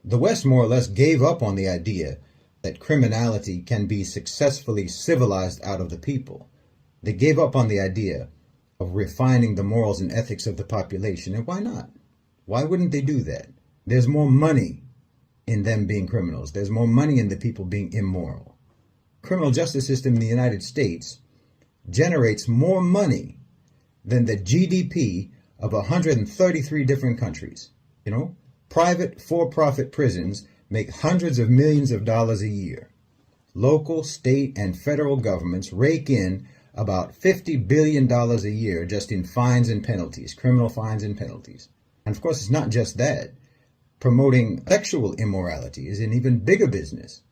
The West more or less gave up on the idea that criminality can be successfully civilized out of the people. They gave up on the idea of refining the morals and ethics of the population. And why not? Why wouldn't they do that? There's more money in them being criminals. There's more money in the people being immoral. Criminal justice system in the United States generates more money than the GDP of 133 different countries. You know, private for-profit prisons make hundreds of millions of dollars a year. Local, state, and federal governments rake in about $50 billion a year just in fines and penalties, criminal fines and penalties. And of course, it's not just that. Promoting sexual immorality is an even bigger business.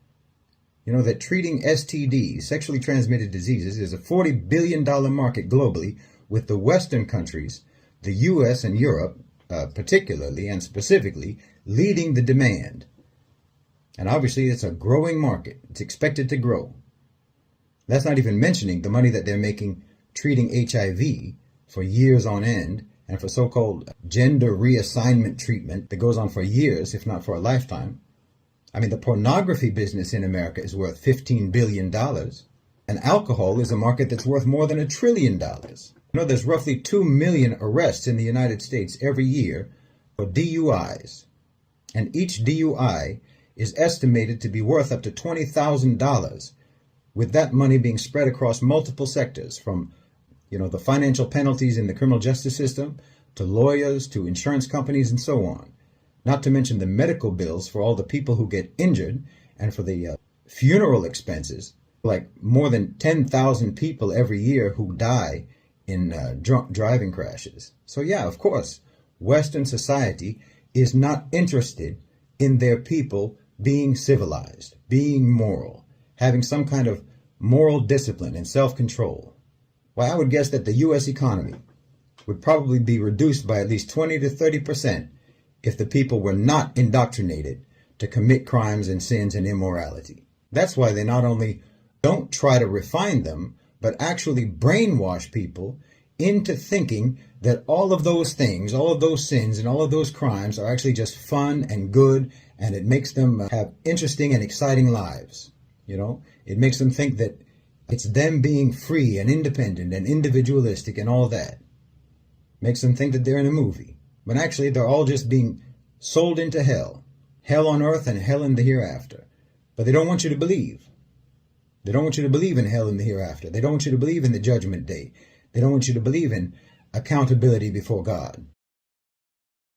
You know that treating STDs, sexually transmitted diseases, is a $40 billion market globally, with the Western countries, the US and Europe, particularly and specifically, leading the demand. And obviously, it's a growing market. It's expected to grow. That's not even mentioning the money that they're making treating HIV for years on end, and for so-called gender reassignment treatment that goes on for years, if not for a lifetime. I mean, the pornography business in America is worth $15 billion, and alcohol is a market that's worth more than $1 trillion. You know, there's roughly 2 million arrests in the United States every year for DUIs, and each DUI is estimated to be worth up to $20,000, with that money being spread across multiple sectors, from the financial penalties in the criminal justice system, to lawyers, to insurance companies, and so on. Not to mention the medical bills for all the people who get injured, and for the funeral expenses, like more than 10,000 people every year who die in drunk driving crashes. So yeah, of course, Western society is not interested in their people being civilized, being moral, having some kind of moral discipline and self-control. Well, I would guess that the U.S. economy would probably be reduced by at least 20 to 30% if the people were not indoctrinated to commit crimes and sins and immorality. That's why they not only don't try to refine them, but actually brainwash people into thinking that all of those things, all of those sins and all of those crimes are actually just fun and good, and it makes them have interesting and exciting lives. It makes them think that it's them being free and independent and individualistic and all that. Makes them think that they're in a movie. When actually they're all just being sold into hell. Hell on earth and hell in the hereafter. But they don't want you to believe. They don't want you to believe in hell in the hereafter. They don't want you to believe in the judgment day. They don't want you to believe in accountability before God.